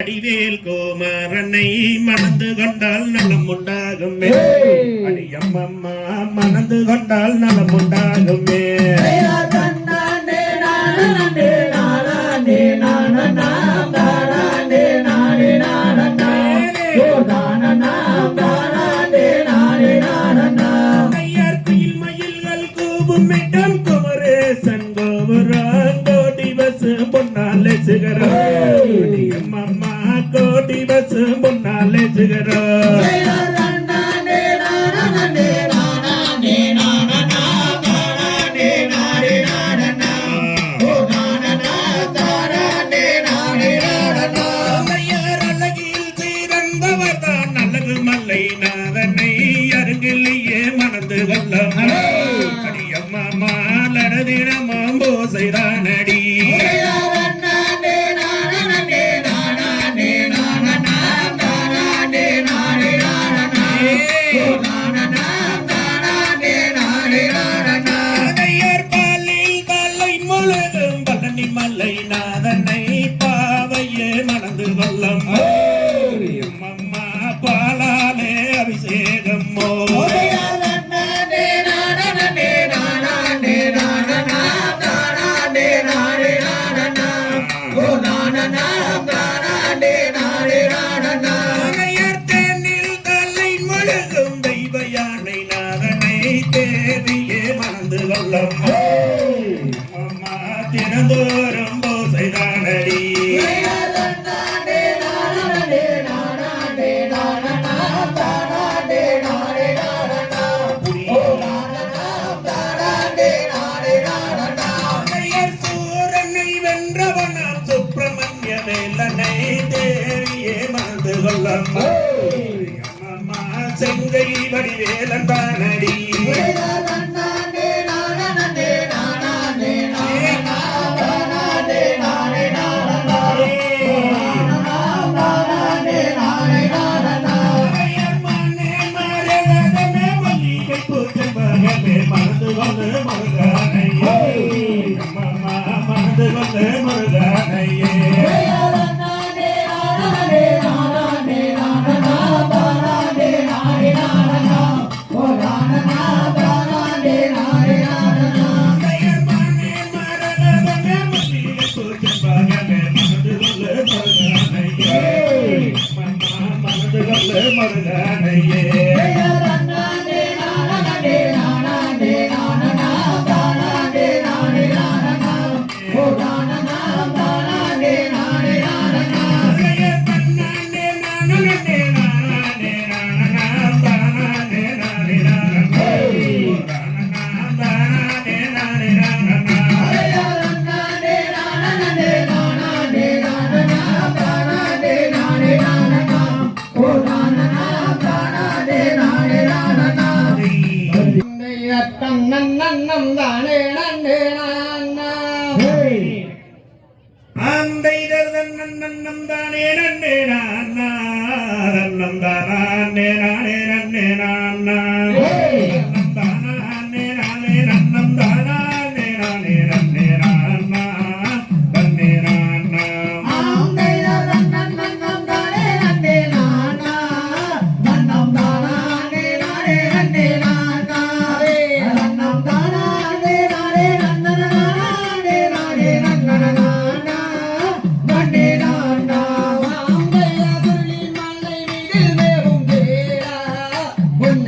அடிவேல் கோமாரனை மணந்து கொண்டால் நலம் உண்டாகுமே. அடியம்மம்மா மணந்து கொண்டால் நலம் உண்டாகுமே. குயில் மயில்கள் கூவும் இடம் குமரேசன் கோபுரம் கோடி பசு பொன்னாலே சிகரம். அம்மா கோடி பசு பொன்னாலே சிகரம். அருகிலேயே மணந்து கொள்ளும் அடியம்மா மாலடதினமாம் போசைதானடி. முழுதும் பழனி மலை நாதனை பாவையே மணந்து கொள்ளும் அம்மா பாலாலே அபிஷேகம். முழுதும் தெய்வ யானை நாதனை தேவியே மணந்து கொள்ளும் அம்மா தினந்தோறும் போசைதானடி. சூரனை வென்றவனாம் சுப்பிரமணிய வேலனை தேவியே மணந்து கொள்ளும் அம்மா செங்கை வடிவேலன் தானடி. மறந்து கொண்டு முருகனையே அம்மா மறந்து கொண்டு முருகனையே. மறந்து கொண்டு முருகனையே. நன்னம் தானே நன்னே நான்னா அந்தைதர் நன்னம் தானே நன்னே நான்னா நன்னம் தானே நானே நன்னே நான்னா நன்னம் தானே நானே நன்னம் தானே நானே நன்னே நான்னா நன்னே நான்னா அந்தைதர் நன்னம் தானே நன்னே நான்னா நன்னம் தானே நானே நன்னே நான்னா உன்னை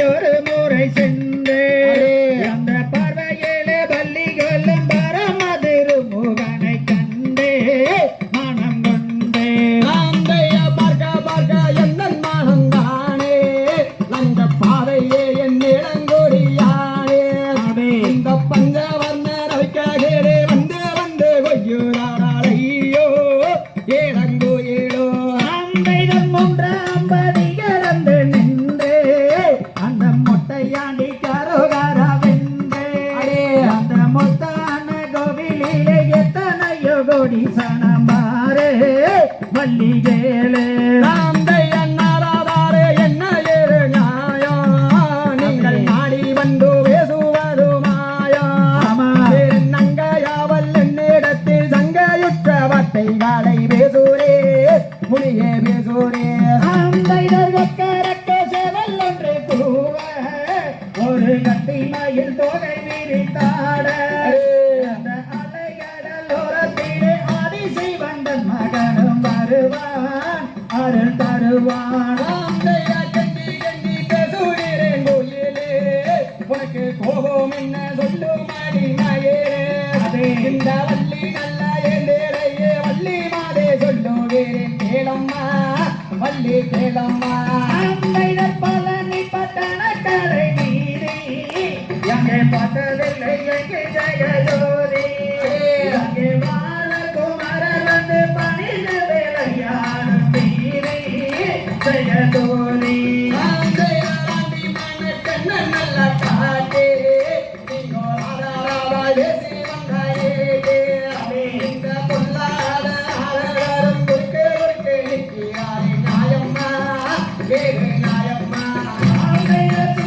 ஒரு முறை சென்று அந்த பார்வையிலே பள்ளிகளும் பரமதிரு முகனை கண்டே மனம் கொண்டே பார்க்க பார்க்க எந்த மனந்தானே அந்த பாதையே என் இளங்கொடியானே இந்த பஞ்சவர்ண ரவிக்காகே வந்து வந்து கொய்யுறாரையோ ஏழங்கோயிலோ அம்பைதம் ஒன்று அம்பதி கலந்து நின்று அந்த மொட்டையாண்டி கரோகர வென்று அந்த மொத்தான கோவிலிலே எத்தனையோ கோடி சனமாறு மல்லிகேளே என்ன ஏறு நியாயம் நீங்கள் நாடி வந்து பேசுவது மாயம் நங்கையாவல் என்னிடத்தில் சங்கையுற்ற வார்த்தைகளை பேசுரே மொழியே பேசுரே அம்பைதற்கரக்க செவல் ஒன்று கூவ ஒரு கட்டி மயில் தொகை விரித்தாட அந்த அலைகடலோரத்திலே ஆதிசிவந்தன் மகனும் வருவான் அருள் தருவான் உனக்கு கோபம் என்ன சொல்லும் அதே இந்த வள்ளி நல்ல ஏந்தேரையே வள்ளி மாதே சொல்லுகிறேன் கேளம்மா வள்ளி கேளம்மா அம்பைதர் பழனி பட்டண கரை நீதி எங்கே பார்த்ததில்லை எங்கே ஜெயஜோதி எங்கே வாழ குமரர் வந்து பணிந்து வேலையாடும் வீதி ஜெயஜோதி நல்ல காட்டே இந்த பொல்லாத நியாயம்மா வேறு நியாயம்மா அம்பைதர்